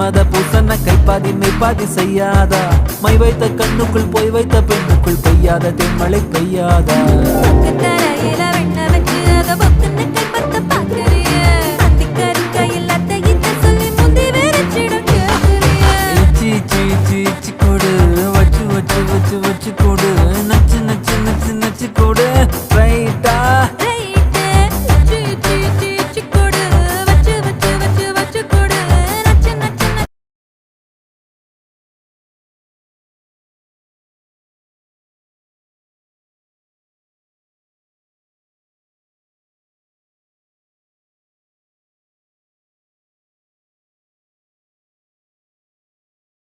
மன்மத பூசன கைப்பாதி மெய்ப்பாதி செய்யாதா my வைத்த கண்ணுக்குள் போய் வைத்த பெண்ணுக்குள் பெய்யாத தென்மழை பெய்யாதா தரையில வெண்ண வச்சு அத